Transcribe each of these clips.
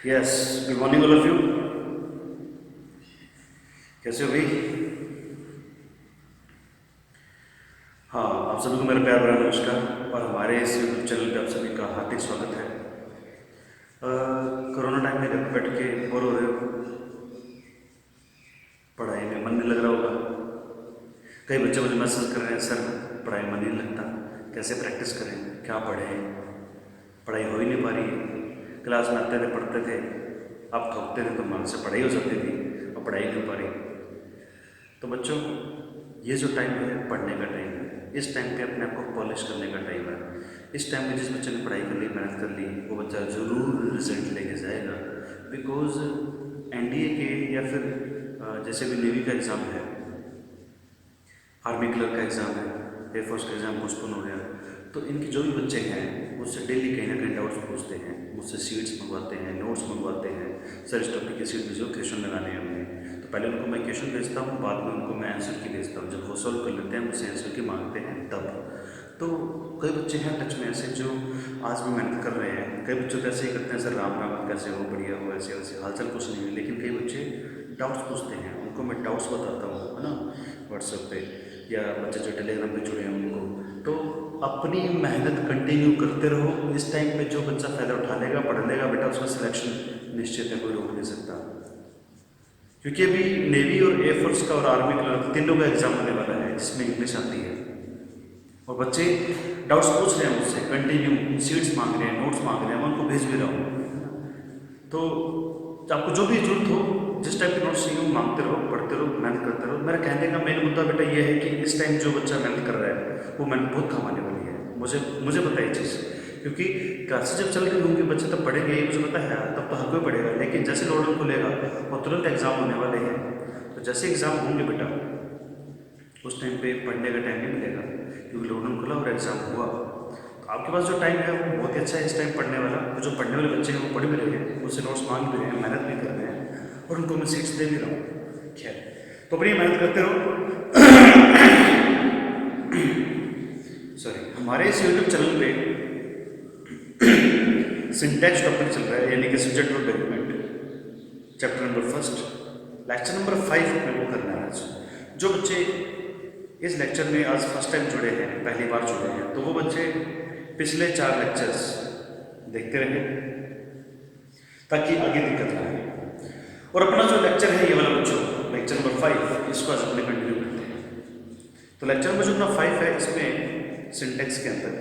Yes, good morning all of you. कैसे हो भाई? हाँ, आप सभी को मेरा प्यार भरा नमस्कार और हमारे इस यूट्यूब चैनल पे आप सभी का हार्दिक स्वागत है। कोरोना टाइम में घर पे बैठ के बोर हो रहे हो, पढ़ाई में मन नहीं लग रहा होगा। कई बच्चे मुझे मैसेज कर रहे हैं, सर पढ़ाई में मन नहीं लगता, कैसे प्रैक्टिस करें, क्या पढ़ें, पढ़ाई हो ही नहीं पा रही है। क्लास में आते थे, पढ़ते थे, आप थकते थे तो मन से पढ़ाई हो जाती थी और पढ़ाई नहीं हो पा रही। तो बच्चों, ये जो टाइम है पढ़ने का टाइम है। इस टाइम पे अपने आप को पॉलिश करने का टाइम है। इस टाइम में जिस बच्चे ने पढ़ाई कर ली, मेहनत कर ली, वो बच्चा ज़रूर रिजल्ट लेके जाएगा। बिकॉज एनडीए के या फिर जैसे भी नेवी का एग्ज़ाम है, आर्मी क्लर्क का एग्ज़ाम है, एयरफोर्स का एग्ज़ाम पोस्टपोन हो गया, तो इनके जो भी बच्चे हैं मुझसे डेली कहीं ना कहीं डाउट्स पूछते हैं, मुझसे सीट्स मंगवाते हैं, नोट्स मंगवाते हैं। सर इस टॉपिक की सीट भेजो, क्वेश्चन लगाने हैं हमने। तो पहले उनको मैं क्वेश्चन भेजता हूँ, बाद में उनको मैं आंसर की भेजता हूँ। जब वो सॉल्व कर लेते हैं, मुझसे आंसर की मांगते हैं तब। तो कई बच्चे हैं टच में ऐसे जो आज भी मेहनत कर रहे हैं। कई बच्चों तो ऐसे ही करते हैं, सर राम राम कैसे हो, बढ़िया हो, ऐसे वैसे हालचाल कुछ नहीं है। लेकिन कई बच्चे डाउट्स पूछते हैं, उनको मैं डाउट्स बताता हूँ, है ना, व्हाट्सएप पे, या बच्चे जो टेलीग्राम पे जुड़े हैं उनको। तो अपनी मेहनत कंटिन्यू करते रहो। इस टाइम पे जो बच्चा फ़ायदा उठा लेगा, पढ़ लेगा, बेटा उसका सिलेक्शन निश्चित है, कोई रोक नहीं सकता। क्योंकि अभी नेवी और एयरफोर्स का और आर्मी का तीनों का एग्जाम होने वाला है, जिसमें इंग्लिश आती है। और बच्चे डाउट्स पूछ रहे हैं मुझसे कंटिन्यू, सीट्स मांग रहे हैं, नोट्स मांग रहे हैं, मैं उनको भेज भी रहा हूँ। तो आपको जो भी जरूरत हो, जिस टाइप के नोट्स चाहिए वो मांगते रहो, पढ़ते रहो, मेहनत करते रहो। मेरा कहने का मेन मुद्दा बेटा ये है कि इस टाइम जो बच्चा मेहनत कर रहा है वो मेहनत बहुत काम आने वाली है। मुझे पता है ये चीज़, क्योंकि क्लासेस जब चल रही होंगी बच्चे तब पढ़ेंगे, ये मुझे पता है, तब तो हर कोई पढ़ेगा। लेकिन जैसे लॉकडाउन खुलेगा और तुरंत एग्ज़ाम होने वाले हैं, तो जैसे एग्ज़ाम होंगे बेटा, उस टाइम पे पढ़ने का टाइम नहीं मिलेगा, क्योंकि लॉकडाउन खुला और एग्ज़ाम हुआ। तो आपके पास जो टाइम है वो बहुत ही अच्छा है इस टाइम पढ़ने वाला। तो जो पढ़ने वाले बच्चे हैं वो पढ़ भी रहे हैं, मुझसे नोट्स मांग भी रहे हैं, मेहनत भी कर रहे हैं, और उनको मैं सीट्स दे भी रहा हूँ। खैर, तो अपनी मेहनत करते रहो। सॉरी, हमारे इस यूट्यूब चैनल पे सिंटैक्स टॉपिक चल रहा है, यानी कि subject verb agreement, chapter number 1, lecture number 5 अपने को करना है आज। जो बच्चे इस लेक्चर में आज फर्स्ट टाइम जुड़े हैं, पहली बार जुड़े हैं, तो वो बच्चे पिछले 4 लेक्चर्स देखते रहें ताकि आगे दिक्कत ना आए। और अपना जो लेक्चर है ये वाला बच्चों, लेक्चर नंबर 5, इसको आज अपने कंटिन्यू करते हैं। तो लेक्चर नंबर जो अपना 5 है, इसमें सिंटेक्स के अंदर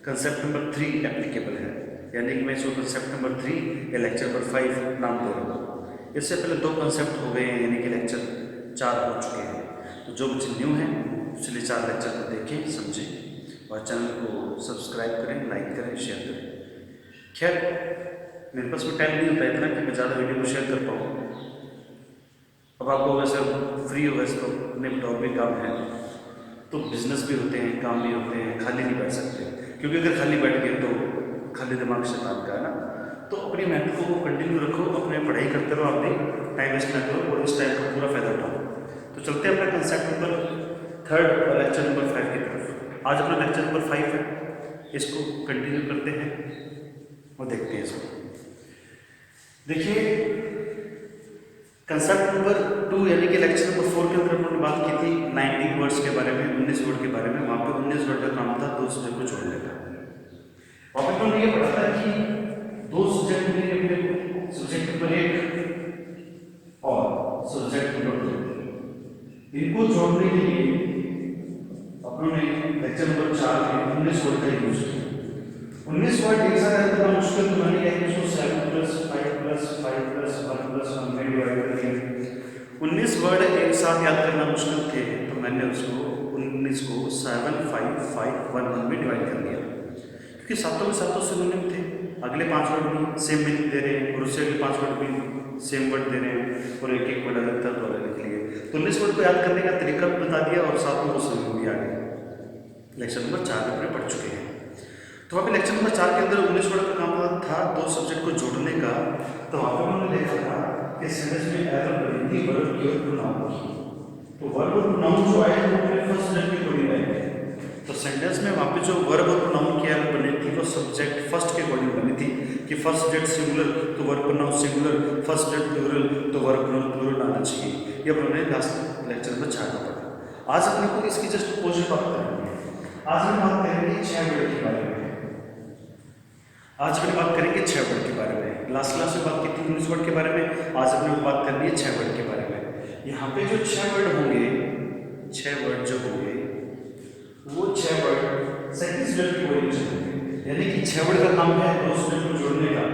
कंसेप्ट नंबर 3 एप्लीकेबल है, यानी कि मैं इसको कंसेप्ट नंबर 3 या लेक्चर नंबर 5 नाम दे रहा हूँ। इससे पहले 2 कंसेप्ट हो गए हैं, यानी कि लेक्चर 4 हो चुके हैं। तो जो बच्चे न्यू हैं पिछले 4 लेक्चर को देखें, समझें और चैनल को सब्सक्राइब करें, लाइक करें, शेयर करें। खैर, मेरे पास कोई टाइम नहीं होता इतना कि मैं ज़्यादा वीडियो को शेयर कर पाऊँ। अब आपको वैसे फ्री हो, वैसे तो अपने ब्लॉग भी काम है, तो बिजनेस भी होते हैं, काम भी होते हैं, खाली नहीं बैठ सकते। क्योंकि अगर खाली बैठ गए तो खाली दिमाग शैतान का है ना। तो अपनी मेहनत को कंटिन्यू रखो, अपने पढ़ाई करते रहो, आप भी टाइम वेस्ट ना करो और इस टाइम का पूरा फायदा उठाओ। तो चलते हैं अपना कंसेप्ट नंबर 3 और लेक्चर नंबर 5 की तरफ। आज अपना लेक्चर नंबर 5 है, इसको कंटिन्यू करते हैं और देखते हैं इसको। देखिए, कंसेप्ट नंबर 2 यानी कि लेक्चर नंबर 4 के अंदर हमने बात की थी 19 वर्ड्स के बारे में, 19 वर्ड के बारे में। वहाँ पे 19 वर्ड का काम था 2 सब्जेक्ट को जोड़ने का। वहाँ पे हमने ये पढ़ा था कि 2 सब्जेक्ट मिलेंगे अपने को, सब्जेक्ट नंबर 1 और सब्जेक्ट नंबर 2। इनको जोड़ने के लिए अपनों ने लेक्चर नंबर 4 में 19 वर्ड का यूज किया। 19 वर्ड एक साथ ऐसे करना मुश्किल, तो मैंने क्या किया, 7 + 5 + 5 + 1 + 1 में डिवाइड कर दिया। 19 वर्ड एक साथ याद करना मुश्किल थे, तो मैंने उसको 19 को 7 5 5 1 1 में डिवाइड कर दिया, क्योंकि सातों में सातों सिनोनिम थे। अगले 5 वर्ड भी सेम मीनिंग दे रहे हैं और उससे अगले 5 वर्ड भी सेम वर्ड दे रहे हैं, और एक एक वर्ड अलग था तो अलग लिख लिए। तो 19 वर्ड को याद करने का तरीका भी बता दिया और साथ में वो सिनोनिम भी आ गए। लेक्चर नंबर 4 में अपने पढ़ चुके हैं। तो वहाँ पे लेक्चर नंबर 4 के अंदर 19 वर्ड का काम था 2 सब्जेक्ट को जोड़ने का। तो वहाँ पे उन्होंने देखा था कि सेंटेंस में एरर बनी थी वर्ब की और प्रोनाउन की। तो वर्ब और प्रोनाउन जो आए वो अपने फर्स्ट सब्जेक्ट के अकॉर्डिंग आए। तो सेंटेंस में वहाँ पे जो वर्ब और प्रोनाउन की एरर बनी थी वो सब्जेक्ट फर्स्ट के अकॉर्डिंग बनी थी कि फर्स्ट सब्जेक्ट सिंगुलर, तो verb pronoun singular, first subject plural तो वर्ब प्रोनाउन प्लूरल आना चाहिए। ये अपने लास्ट लेक्चर में 4 का पढ़ा। आज अपने को इसकी जस्ट अपोजिट बात करेंगे। आज हम बात करेंगे 6 वर्ड के बारे में। आज अपने बात करेंगे 6 वर्ड के बारे में। लास्ट क्लास में बात की थी 19 वर्ड के बारे में, आज अपने बात करनी है 6 वर्ड के बारे में। यहाँ पे जो 6 वर्ड होंगे, 6 वर्ड जो होंगे वो 6 वर्ड सेकंड सब्जेक्ट की बॉडी में होंगे। यानी कि 6 वर्ड का काम है 2 सब्जेक्ट को जोड़ने का।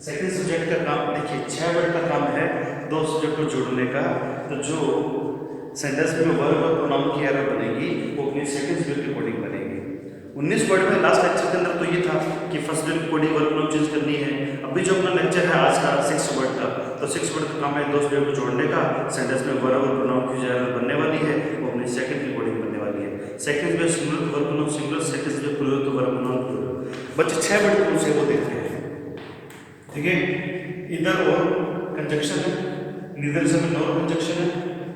सेकंड सब्जेक्ट का काम देखिए, 6 वर्ड का काम है 2 सब्जेक्ट को जोड़ने का। तो जो सेंटेंस में वर्ब और प्रोनाउन की एरर बनेगी वो अपनी सेकंड सब्जेक्ट की कोडिंग बनेगी। 19 वर्ड में लास्ट लेक्चर के अंदर तो ये था कि फर्स्ट सब्जेक्ट की कोडिंग वर्ब प्रोनाउन चेंज करनी है। अभी जो अपना लेक्चर है आज का 6 वर्ड का, तो 6 वर्ड का काम है 2 सब्जेक्ट को जोड़ने का। सेंटेंस में वर्ब और प्रोनाउन की जो एरर बनने वाली है वो अपनी सेकंड की कोडिंग बनने वाली है। सेकंड सब्जेक्ट सिंगुलर तो verb pronoun singular, second subject plural तो वर्ब प्रोनाउन प्लूरल। बच्चे 6 वर्ड कौन से वो देखते हैं, ठीक है। इधर और कंजक्शन है, नीदर में नॉर कंजक्शन है,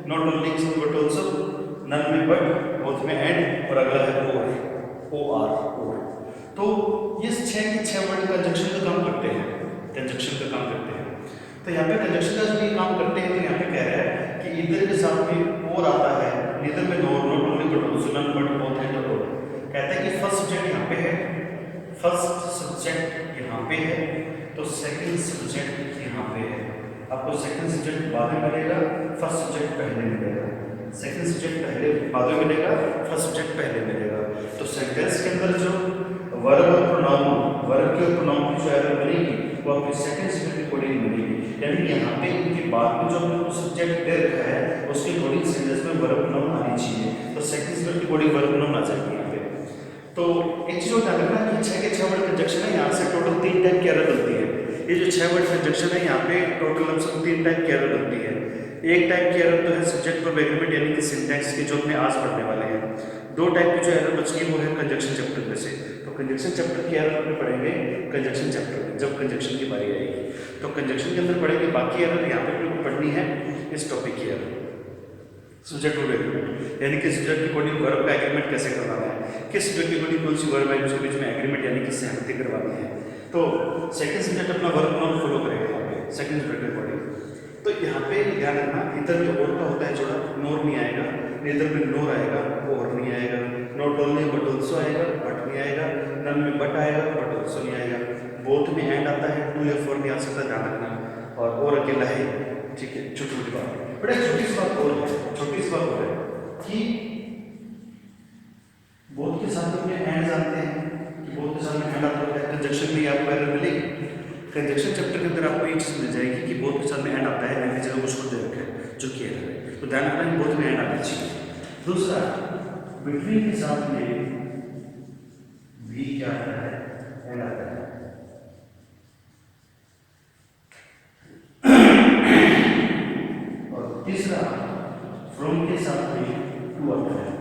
not only but also, none में बट, बोथ में एंड, और अगला है और, ओ आर, और। तो ये 6 के 6 वर्ड कंजक्शन का काम करते हैं, कंजक्शन का काम करते हैं। तो यहाँ पे कंजक्शन का जब ये काम करते हैं तो यहाँ पे कह रहा है कि इधर के साथ में और आता है, नीदर में nor, not only but also, none but, both and, और। कहता है कि फर्स्ट सब्जेक्ट यहाँ पे है, फर्स्ट सब्जेक्ट यहाँ पे है, तो सेकंड सब्जेक्ट यहाँ पे है। आपको सेकंड सब्जेक्ट बाद में मिलेगा, फर्स्ट सब्जेक्ट पहले मिलेगा। सेकंड सब्जेक्ट पहले बाद में मिलेगा, फर्स्ट सब्जेक्ट पहले मिलेगा। तो सेंटेंस के अंदर जो वर्ब और प्रोनाउन, वर्ब के और प्रोनाउन की जो एरर बनेगी वो आपकी सेकंड सब्जेक्ट की कोडिंग बनेगी। यानी कि यहाँ पे इनके बाद में जो अपने सब्जेक्ट दे रखा है उसकी कोडिंग सेंटेंस में वर्ब प्रोनाउन आनी चाहिए, तो सेकंड सब्जेक्ट की कोडिंग वर्ब प्रोनाउन आ जाएगी यहाँ पे। तो एक चीज होता है ना कि 6 के 6 वर्ड कंजक्शन है, यहाँ से टोटल 3 टाइप की एरर बनती है। ये जो 6 वर्ड कंजक्शन है यहाँ पे टोटल हम सब 3 टाइप की एरर बनती है। एक टाइप की एरर तो है सब्जेक्ट वर्ब एग्रीमेंट यानी कि सिंटैक्स की, जो अपने आज पढ़ने वाले हैं। 2 टाइप की जो एरर बचती है वो है कंजक्शन चैप्टर में से। तो कंजक्शन चैप्टर की एरर अपने पढ़ेंगे कंजक्शन चैप्टर में, जब कंजक्शन की बारी आएगी। तो कंजक्शन के अंदर पढ़ेंगे, बाकी एरर यहाँ पे अपने पढ़नी है इस टॉपिक की एरर, सब्जेक्ट वर्ब एग्रीमेंट। यानी कि सब्जेक्ट की कोडिंग वर्ब का एग्रीमेंट कैसे करवाना है, किस सब्जेक्ट की कोडिंग कौन सी वर्ब है उसके बीच में एग्रीमेंट यानी कि सहमति करवानी है। तो सेकंड सब्जेक्ट अपना वर्ब प्रोनाउन फॉलो करेगा यहाँ पे, सेकंड सब्जेक्ट की कोडिंग। तो यहाँ पे ध्यान रखना, इधर जो और का होता है जोड़ा, नोर नहीं आएगा, इधर में नोर आएगा, और नहीं आएगा, नॉट ओनली बट ऑल्सो आएगा, बट नहीं आएगा, नन में बट आएगा, बट ऑल्सो नहीं आएगा, बोथ में एंड आता है, टू या फोर नहीं आ सकता, ध्यान रखना। और अकेला है, ठीक है। छोटी छोटी बात, बड़ा छोटी सी बात और है, छोटी सी बात और है कि बोथ के साथ में एंड जानते हैं कि बोथ के साथ में एंड आता है, कंजक्शन में आपको एरर मिलेगी। कंजक्शन चैप्टर के अंदर आपको ये चीज मिल जाएगी कि बोथ के साथ में एंड आता है, एंड की जगह कुछ दे रखा है जो कि एरर है, तो ध्यान रखना कि बोथ में एंड आना चाहिए। दूसरा, बिटवीन के साथ में भी क्या आता है, एंड आता है। और तीसरा, फ्रॉम के साथ में टू आता है।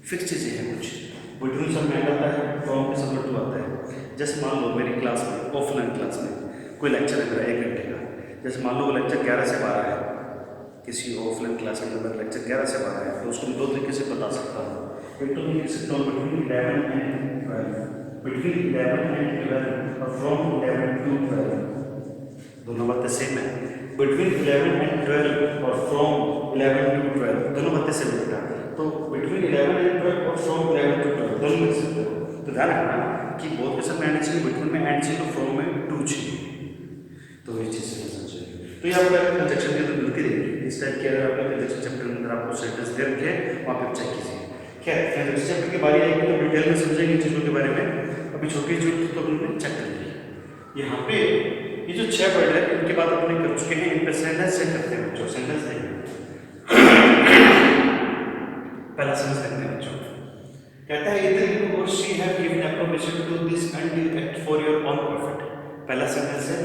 फिक्स चीजें हैं कुछ, बिटवीन सब में एंड आता है, फ्रॉम के साथ में टू आता है। जैसे मान लो मेरी क्लास में, ऑफलाइन क्लास में कोई लेक्चर है मेरा 1 घंटे का, जैसे मान लो वो लेक्चर 11 से 12 है, किसी ऑफलाइन क्लास के अंदर लेक्चर 11 से 12 है, तो उसको मैं 2 तरीके से बता सकता हूँ। एक तो मैं लिख सकता हूँ बिटवीन 11 एंड 12, बिटवीन 11 एंड 12 और फ्रॉम 11 टू 12, दोनों बातें सेम है। बिटवीन 11 एंड 12 और फ्रॉम 11 टू 12 दोनों बातें सेम बेटा। तो बिटवीन 11 एंड 12 और फ्रॉम 11 टू 12 दोनों लिख सकते हो। तो ध्यान रखना कि बोथ के साथ में एंड चाहिए, बिटवीन में एंड चाहिए, तो फ्रॉम में टू चाहिए, तो ये चीज़ समझना चाहिए। तो ये आपको कंजक्शन के अंदर मिलती रहेगी, इस टाइप की अगर आपका कंजक्शन चैप्टर के अंदर आपको सेंटेंस दे रखे वहाँ पे चेक कीजिए। खैर कंजक्शन चैप्टर की बारी आएगी तो डिटेल में समझेंगे चीज़ों के बारे में, अभी छोटी छोटी तो हमने चेक कर ली। यहाँ पे ये जो 6 वर्ड है इनके बाद अपने कर चुके हैं, इन पर सेंटेंस चेक करते हैं बच्चों। सेंटेंस देखें, पहला सेंटेंस देखते हैं बच्चों। कहता है इधर यू और she have given approbation to this and act for your own profit. पहला सेंटेंस है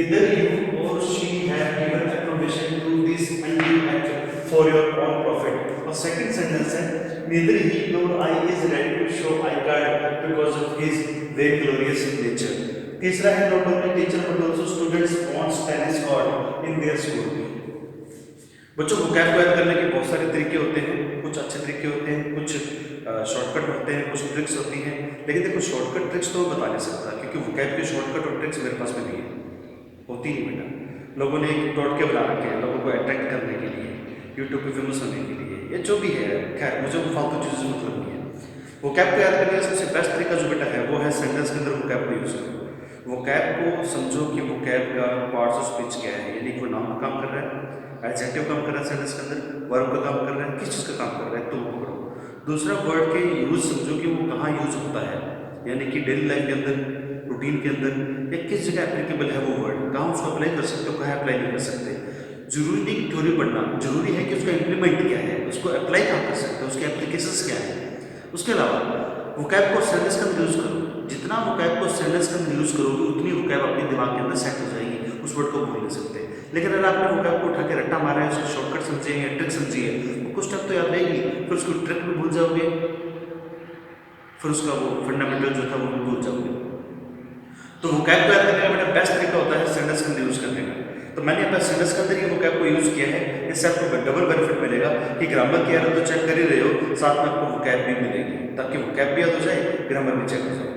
इधर यू और she have given approbation to this and act for your own profit. और सेकंड सेंटेंस है neither he nor I is ready to show I card because of his very glorious nature। तीसरा है not only teacher but also students wants tennis court in their school। बच्चों को vocab को याद करने के बहुत सारे तरीके होते हैं, कुछ अच्छे तरीके होते हैं, कुछ शॉर्टकट होते हैं, कुछ ट्रिक्स होती हैं। लेकिन देखो शॉर्टकट ट्रिक्स तो मैं बता नहीं सकता क्योंकि vocab के शॉर्टकट और ट्रिक्स मेरे पास में नहीं है। होती नहीं बेटा। लोगों ने एक टोटके बना रखे हैं लोगों को अट्रैक्ट करने के लिए, यूट्यूब पे फेमस होने के लिए, या जो भी है। खैर मुझे वो फालतू चीज़ों से मतलब नहीं है। वो कैब को याद करने का सबसे बेस्ट तरीका जो बेटा है वो है सेंटेंस के अंदर वो कैब को यूज़ करो। वो कैब को समझो कि वो कैब का पार्ट्स ऑफ स्पीच क्या है, यानी कोई नाउन का काम कर रहा है, एडजेक्टिव काम कर रहा है सेंटेंस के अंदर, वर्ब का काम कर रहा है, किस चीज़ का काम कर रहा है, तो वो पकड़ो। दूसरा वर्ड के यूज़ समझो कि वो कहाँ यूज़ होता है, यानी कि डेली लाइफ के अंदर, रूटीन के अंदर, या किस जगह एप्लीकेबल है वो वर्ड, कहाँ उसको अप्लाई कर सकते हो, कहाँ अप्लाई नहीं कर सकते। जरूरी नहीं कि थ्योरी पढ़ना, जरूरी है कि उसका इम्प्लीमेंट क्या है, उसको अप्लाई कहाँ कर सकते हो, उसके एप्लीकेशंस क्या है। उसके अलावा वोकैब को सेंटेंस के अंदर यूज़ करो। जितना वोकैब को सेंटेंस के अंदर यूज़ करोगे उतनी वोकैब अपने दिमाग के अंदर सेट हो जाएगी, उस वर्ड को भूल नहीं सकते। लेकिन अगर आपने वोकैब को उठा के रट्टा मारा है, उसको शॉर्टकट समझिए या ट्रिक समझिए, वो कुछ टाइम तो याद रहेगी, फिर उसको ट्रिक भी भूल जाओगे, फिर उसका वो फंडामेंटल जो था वो भी भूल जाओगे। तो वोकैब को याद करने का बेटा बेस्ट तरीका होता है सेंटेंस के अंदर यूज़ करने का। तो मैंने अपना सेंटेंस के अंदर ये वोकैब को यूज़ किया है, इससे आपको डबल बेनिफिट मिलेगा कि ग्रामर की एरर तो चेक कर ही रहे हो, साथ में आपको वोकैब भी मिलेगी, ताकि वोकैब भी याद हो जाए, ग्रामर भी चेक हो जाए।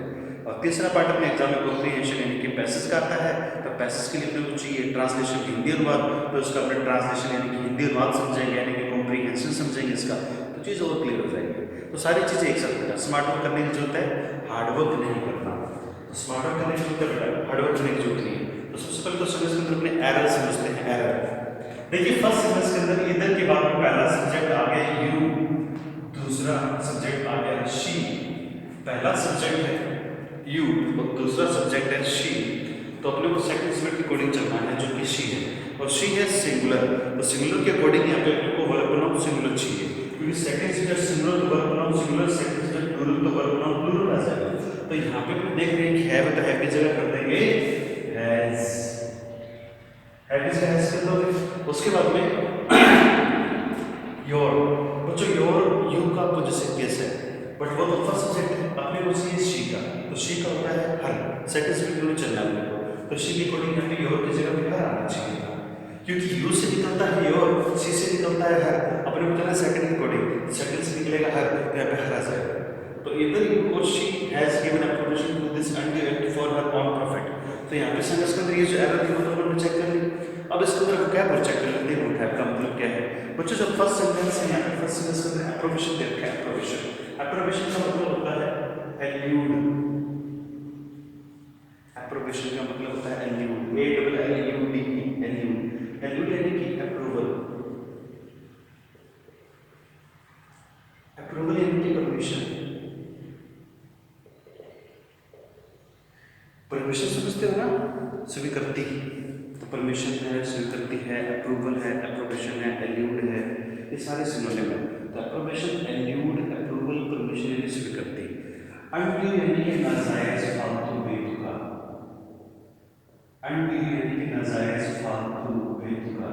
और तीसरा पार्ट अपने एग्जाम में कॉम्प्रीहेंशन यानी कि पैसेज का आता है, तो पैसेज के लिए अपने को चाहिए ट्रांसलेशन हिंदी अनुवाद, तो उसका अपने ट्रांसलेशन यानी कि हिंदी अनुवाद समझेंगे, यानी कि कॉम्प्रीहेंशन समझेंगे इसका, तो चीज़ और क्लियर हो जाएगी। तो सारी चीज़ें एक साथ बेटा, स्मार्ट वर्क करने की जरूरत है, हार्ड वर्क नहीं करना। तो स्मार्ट वर्क करने की जरूरत है बेटा, हार्ड वर्क करने की जरूरत नहीं है। तो सबसे पहले तो सेंटेंस के अंदर अपने एरर समझते हैं। एरर देखिए, फर्स्ट सेंटेंस के अंदर इधर के बाद में पहला सब्जेक्ट आ गया यू, दूसरा सब्जेक्ट आ गया शी। पहला सब्जेक्ट है यू और दूसरा सब्जेक्ट है शी, तो अपने को सेकंड सब्जेक्ट के अकॉर्डिंग चलना है जो कि शी है, और शी है सिंगुलर, तो सिंगुलर के अकॉर्डिंग यहाँ पे अपने को वर्ब प्रोनाउन सिंगुलर चाहिए, क्योंकि सेकंड सब्जेक्ट सिंगुलर तो verb pronoun singular, second subject plural तो वर्ब प्रोनाउन प्लूरल आ जाएगा। तो यहाँ पे हम देख रहे हैं कि हैव तो हैव की जगह कर देंगे हैज, हैव की जगह हैज कर दोगे। उसके बाद में योर, बच्चों योर यू का तो जैसे केस है, बट वो तो फर्स्ट सब्जेक्ट है, अपने को चाहिए शी का, तो शी का होता है हर, सेकंड सब्जेक्ट में चलना है अपने को, तो शी के अकॉर्डिंग यहाँ पे योर की जगह पे हर आना चाहिए था, क्योंकि यू से निकलता है योर, सी से निकलता है हर, अपने को चलना है सेकंड के अकॉर्डिंग, सेकंड से निकलेगा हर, तो यहाँ पे हर आ जाएगा। तो इधर यू और she has given approbation to this undue act for her own profit, तो यहाँ पे सेंटेंस के अंदर ये जो एरर थी वो तो हमने चेक कर ली। अब इसके अंदर वोकैब और चेक कर लेते हैं, वोकैब का मतलब क्या है। बच्चों जब फर्स्ट सेंटेंस है, यहाँ पे फर्स्ट सेंटेंस के अंदर एप्रोबेशन दे रखा है, एप्रोबेशन, एप्रोबेशन का मतलब होता है एल्यूड, एप्रोबेशन का मतलब होता है allude, A double L U D, allude, allude यानी कि अप्रूवल, अप्रूवल यानी कि परमिशन, परमिशन समझते हो ना, स्वीकृति, तो परमिशन है, स्वीकृति है, अप्रूवल है, एप्रोबेशन है, एल्यूड है, ये सारे सिनोनिम है। तो एप्रोबेशन, एल्यूड, अप्रूवल, परमिशन यानी स्वीकृति। अनड्यू यानी कि नाजायज फालतू बेतुका, अनड्यू यानी कि नाजायज फालतू बेतुका,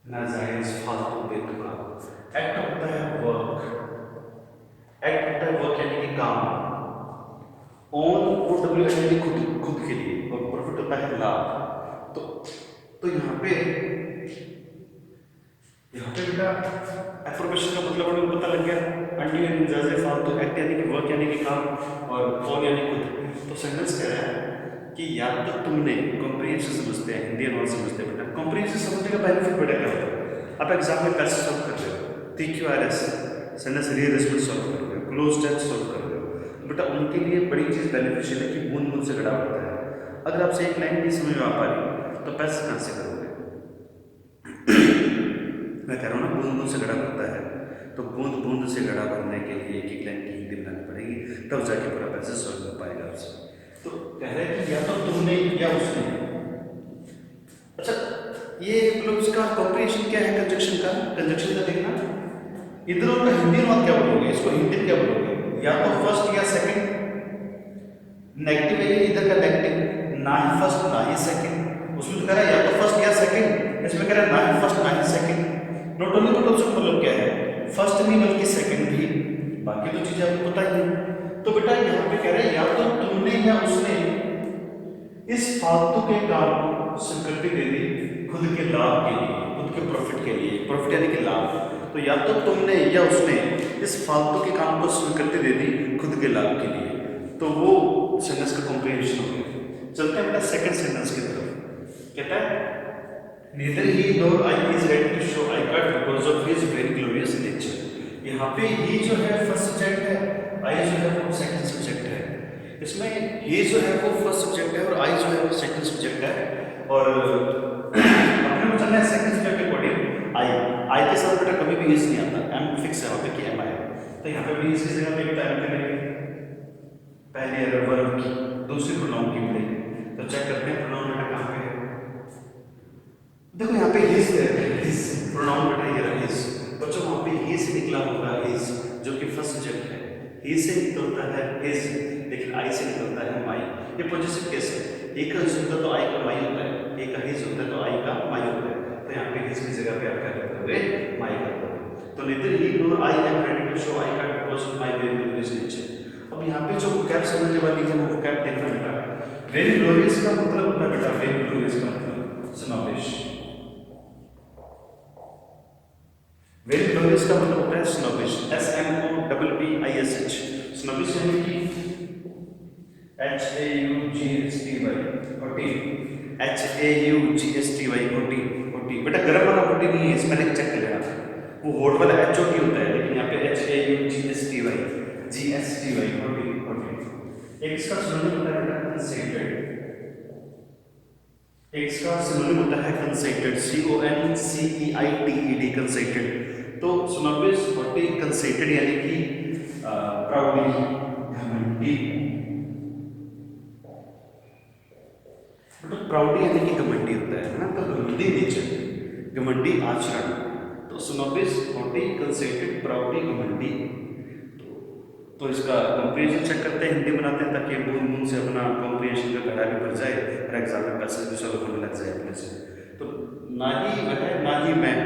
नाजायज फालतू बेतुका। एक्ट होता है वर्क, एक्ट होता है वर्क यानी कि काम, ओन और डब्ल्यू यानी कि खुद, खुद के लिए, और प्रॉफिट होता है लाभ। तो यहाँ पे बेटा एप्रोबेशन का मतलब हमें पता लग गया, अनड्यू यानी नाजायज फालतू, एक्ट यानी कि वर्क यानी कि काम, और ओन यानी खुद। तो सेंटेंस कह रहा है कि या तो तुमने, कॉम्प्रिहेंशन समझते हैं, हिंदी अनुवाद समझते हैं बेटा, कॉम्प्रिहेंशन समझने का बेनिफिट बेटा क्या होता है। आप एग्जाम में पैसे सॉल्व कर रहे हो, TQRS सेंटेंस रीअरेंजमेंट सॉल्व कर रहे हो, क्लोज टेंस सॉल्व कर रहे हो, बेटा उनके लिए बड़ी चीज़ बेनिफिशियल है कि बूंद बूंद से घड़ा होता है। अगर आपसे एक लाइन नहीं समझ में आ पा रही तो पैसे कहाँ से करोगे। मैं कह रहा हूँ ना, बूंद बूंद से घड़ा भरता है, तो बूंद बूंद से घड़ा भरने के लिए एक एक लाइन की हिंदी बनानी पड़ेगी, तब जाके पूरा पैसे सॉल्व हो पाएगा आपसे। तो कह रहे हैं कि या तो तुमने या उसने। अच्छा, ये मतलब इसका कॉम्प्रिहेंशन क्या है कंजक्शन का, कंजक्शन का देखना, इधर उनका हिंदी अनुवाद क्या बोलोगे, इसको हिंदी में क्या बोलोगे, या तो फर्स्ट या सेकंड, नेगेटिव है इधर का नेगेटिव, ना ही फर्स्ट ना ही सेकंड, उसमें तो कह रहा है या तो फर्स्ट या सेकंड, इसमें कह रहा है ना ही फर्स्ट ना ही second. Not only but also मतलब क्या है, फर्स्ट नहीं बल्कि सेकंड भी, बाकी तो चीजें आपको पता ही है। तो बेटा यहाँ पे कह रहे हैं या तो तुमने या उसने इस फालतू के काम को स्वीकृति दे दी खुद के लाभ के लिए, खुद के प्रॉफिट के लिए, प्रॉफिट यानी कि लाभ। तो या तो तुमने या उसने इस फालतू के काम को स्वीकृति दे दी खुद के लाभ के लिए, तो वो सेंटेंस का कॉम्प्रिहेंशन हो गया। चलते हैं बेटा सेकंड सेंटेंस की तरफ। कहता है neither he nor I is ready to show I card because of his very glorious nature। यहाँ पे he जो है फर्स्ट सब्जेक्ट है, I जो है वो सेकंड सब्जेक्ट है। इसमें he जो है वो फर्स्ट सब्जेक्ट है और I जो है वो सेकंड सब्जेक्ट है। और अपने को चलना है सेकंड सब्जेक्ट के अकॉर्डिंग I के साथ बेटा कभी भी is नहीं आता, M फिक्स है वहाँ पे कि M आएगा। तो यहाँ पे भी इसकी जगह पे एक टाइम करेंगे पहले अगर वर्ब की, दूसरी प्रोनाउन की पड़ेगी। तो चेक करते हैं प्रोनाउन बेटा कहाँ पे है। देखो यहाँ पे his प्रोनाउन बेटा ये रहा his। बच्चों वहाँ पे he से निकला होगा his जो कि फर्स्ट सब्जेक्ट है। he से निकलता है his, लेकिन I से निकलता है my। ये पॉजिटिव केस है, एक का his होता है तो I का my होता है, एक का his होता है तो I का my होता है। तो यहाँ पे his की जगह पे आप क्या करते हो, my करते हो। तो neither he nor I am ready to show I can't because of my very glorious nature। अब यहाँ पे जो vocab समझने वाली है वो vocab देखना बेटा। very glorious का मतलब होता है बेटा, very glorious का मतलब snobbish। very glorious का मतलब होता है snobbish, SNOBBISH। snobbish यानी कि HAUGSTY बेटा गरम वाला होटी नहीं है, इसमें चेक कर लेना, वो होट वाला HOT होता है, लेकिन यहाँ पे HAUGSTY होटी। एक इसका सिनोनिम होता है बेटा कंसेंटेड, एक इसका सिनोनिम होता है कंसेंटेड, CONCEITED कंसेंटेड। तो snobbish होटी कंसेंटेड यानी कि प्राउडली घमंडी, प्राउडली यानी कि घमंडी होता है ना, तो घमंडी नेचर, घमंडी आचरण। तो snobbish होटी कंसेंटेड प्राउडली घमंडी। तो इसका कंप्रीहेंशन चेक करते हैं, हिंदी बनाते हैं ताकि बूंद बूंद से अपना कंप्रीहेंशन का गड्ढा भी भर जाए और एग्जाम में पैसे भी सॉल्व होने लग जाए अपने से। तो ना ही वह ना ही मैं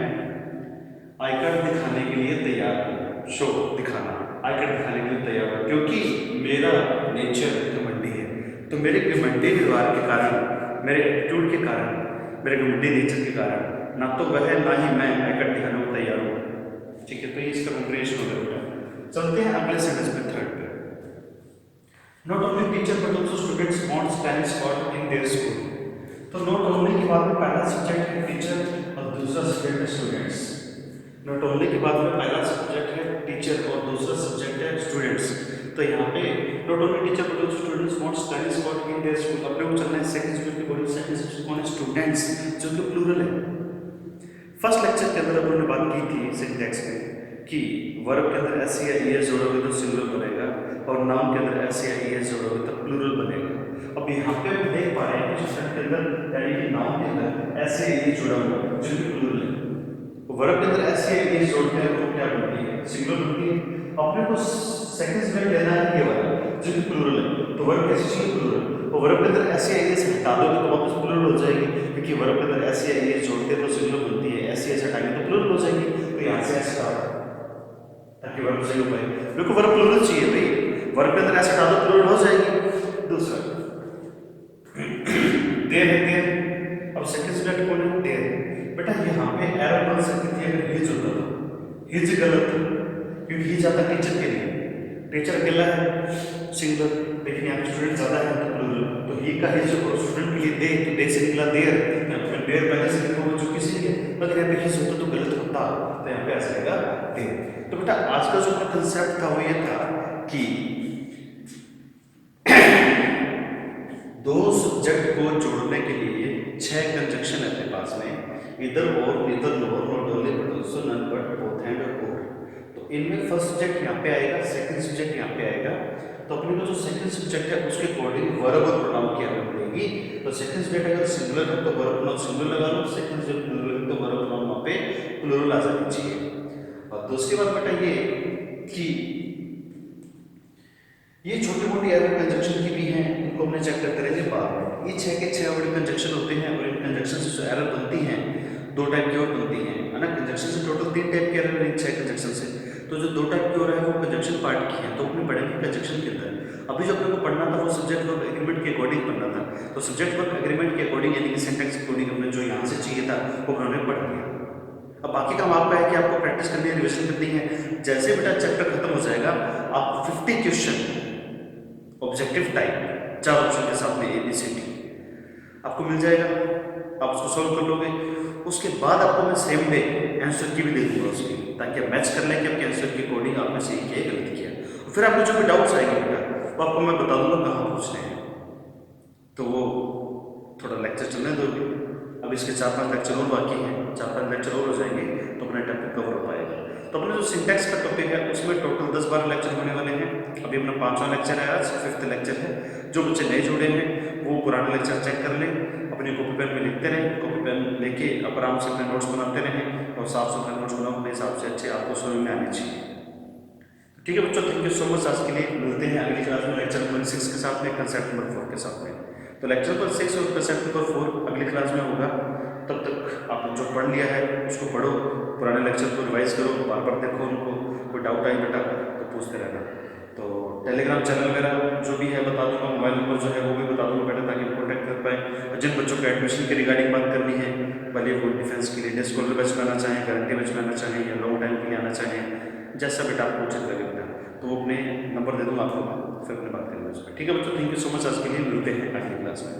आई कार्ड दिखाने के लिए तैयार हूँ, शो दिखाना, आई कार्ड दिखाने के लिए तैयार हूँ क्योंकि मेरा नेचर घमंडी है। तो मेरे घमंडी व्यवहार के कारण, मेरे एटीट्यूड के कारण, मेरे घमंडी नेचर के कारण ना तो वह ना ही मैं आई कार्ड दिखाने को तैयार हूँ। ठीक है, तो ये इसका कंप्रीहेंशन हो गया बेटा। चलते हैं अगले सेंटेंस पे, थर्ड पे। Not only teacher but also students want Spanish spot in their school. तो नॉट ओनली के बाद में पहला सब्जेक्ट है टीचर और दूसरा सब्जेक्ट है स्टूडेंट्स। नॉट ओनली के बाद में पहला सब्जेक्ट है टीचर और दूसरा सब्जेक्ट है स्टूडेंट्स। तो यहाँ पे not only teacher but also students want Spanish spot in their school. अपने को चलना है सेकंड सब्जेक्ट के बॉडी, सेकंड सब्जेक्ट कौन है, स्टूडेंट्स, जो कि प्लूरल है। फर्स्ट लेक्चर के अंदर अपन ने बात की थी सिंटैक्स में कि वर्ब के अंदर एस या ई एस जोड़ोगे तो सिंगुलर बनेगा और नाउन के अंदर एस या ई एस जोड़ोगे तो प्लूरल बनेगा। अब यहाँ पे हम देख पा रहे हैं कि शब्द के अंदर यानी कि नाउन के अंदर एस या ई एस जोड़ा हुआ है जो कि प्लूरल है। वर्ब के अंदर एस या ई एस जोड़ते हैं तो क्या बनती है, सिंगुलर बनती है। अपने को सेकंड सब्जेक्ट लेना है ये वाला जो कि प्लूरल है, तो वर्ब कैसे चाहिए, प्लूरल। और वर्ब के अंदर एस या ई एस हटा दोगे तो वापस प्लूरल हो जाएगी, क्योंकि वर्ब के अंदर एस या ई एस जोड़ते हैं तो सिंगुलर बनती है, एस या एस हटाएंगे तो प्लूरल हो जाएगी। तो यहाँ से एस हटा ताकि वर्ब सही हो पाए। मेरे को वर्ब प्लूरल चाहिए भाई, वर्ब के अंदर ऐसे हटा दो प्लूरल हो जाएगी। दूसरा देर है, देर। अब सेकंड सब्जेक्ट कौन है, देर। बेटा यहाँ पे एरर बन सकती थी अगर हिज होता तो, हिज गलत क्योंकि हिज आता टीचर के लिए, टीचर अकेला है सिंगुलर, लेकिन यहाँ पे स्टूडेंट ज्यादा है तो प्लूरल। तो ही का हिज और स्टूडेंट के लिए दे, तो दे से निकला देर, देर पहले से लिखा हुआ जो किसी के, मगर यहाँ पे हिज होता तो गलत होता, तो यहाँ पे आ जाएगा देर। तो बेटा आज का जो अपना कंसेप्ट था वो ये था कि दो सब्जेक्ट को जोड़ने के लिए 6 कंजक्शन है अपने पास में, इधर और, इधर nor, not only but also none but both and और और। तो इनमें फर्स्ट सब्जेक्ट यहाँ पे आएगा, सेकंड सब्जेक्ट यहाँ पे आएगा। तो अपने को जो सेकंड सब्जेक्ट है उसके अकॉर्डिंग वर्ब और प्रोनाउन की हमें पड़ेगी। तो सेकंड सब्जेक्ट अगर सिंगुलर है तो वर्ब प्रोनाउन सिंगुलर लगा लो, सेकंड सब्जेक्ट प्लूरल है तो वर्ब प्रोनाउन वहाँ पे प्लूरल आ जानी चाहिए। और दूसरी बात बेटा ये कि ये छोटी मोटी एरर कंजक्शन की भी हैं, इनको हमने चेक करते रहेंगे बाद में। ये 6 के 6 वर्ड कंजक्शन होते हैं और इन कंजक्शन से जो एरर बनती हैं 2 टाइप की और बनती हैं, है ना। कंजक्शन से टोटल 3 टाइप की एरर है 6 कंजक्शन से। तो जो 2 टाइप की और है वो कंजक्शन पार्ट की है, तो अपने पढ़ेंगे कंजक्शन के अंदर। अभी जो अपने को पढ़ना था वो सब्जेक्ट वर्ब एग्रीमेंट के अकॉर्डिंग पढ़ना था। तो सब्जेक्ट वर्ब एग्रीमेंट के अकॉर्डिंग यानी कि सिंटैक्स के अकॉर्डिंग हमने जो यहाँ से चाहिए था वो हमने पढ़ लिया। अब बाकी काम आपका है कि आपको प्रैक्टिस करनी है, रिविजन करनी है। जैसे बेटा चैप्टर खत्म हो जाएगा आप 50 क्वेश्चन ऑब्जेक्टिव टाइप 4 ऑप्शन के साथ में ABCD आपको मिल जाएगा, आप उसको सॉल्व कर लोगे। उसके बाद आपको मैं सेम डे आंसर की भी दे दूंगा उसकी, ताकि आप मैच कर लें कि आपके आंसर के अकॉर्डिंग आपने सही किया गलत किया। फिर आपको जो भी डाउट्स आएंगे बेटा वो आपको मैं बता दूंगा कहाँ पूछने हैं। तो वो थोड़ा लेक्चर चलने दो। अब इसके 4-5 लेक्चर और बाकी हैं, 4-5 लेक्चर और हो जाएंगे तो अपना टॉपिक कवर हो पाएगा। तो अपना जो सिंटैक्स का टॉपिक है उसमें टोटल 10-12 लेक्चर होने वाले हैं। अभी अपना 5वां लेक्चर है, आज 5th लेक्चर है। जो बच्चे नए जुड़े हैं वो पुराने लेक्चर चेक कर लें, अपने कॉपी पेन में लिखते रहें, कॉपी पेन लेके आप आराम से अपने नोट्स बनाते रहें और साफ सुथरे नोट्स बनाओ, अपने हिसाब से अच्छे आपको समझ में आने चाहिए। ठीक है बच्चों, थैंक यू सो मच। आज के लिए मिलते हैं अगली क्लास में लेक्चर नंबर 6 के साथ में, कंसेप्ट नंबर 4 के साथ में। तो लेक्चर नंबर 6 और कंसेप्ट नंबर 4 अगली क्लास में होगा। तब तक आपने जो पढ़ लिया है उसको पढ़ो, पुराने लेक्चर को रिवाइज करो, बार बार देखो उनको। कोई डाउट आए बेटा तो पूछते रहना। तो टेलीग्राम चैनल मेरा जो भी है बता दूंगा, मोबाइल नंबर जो है वो भी बता दूंगा बेटा, ताकि आप कॉन्टैक्ट कर पाएँ। और जिन बच्चों को एडमिशन के रिगार्डिंग बात करनी है, भले वो डिफेंस के लिए डे स्कॉलर बैच में आना चाहें, गारंटी बैच में आना चाहें या लॉन्ग टाइम के लिए आना चाहें, जैसा बेटा आपको उचित लगे बेटा, तो वो अपने नंबर दे दूँगा आपको, मैं फिर अपने बात करेंगे उस पर। ठीक है बच्चों, थैंक यू सो मच। आज के लिए मिलते हैं अगली क्लास में।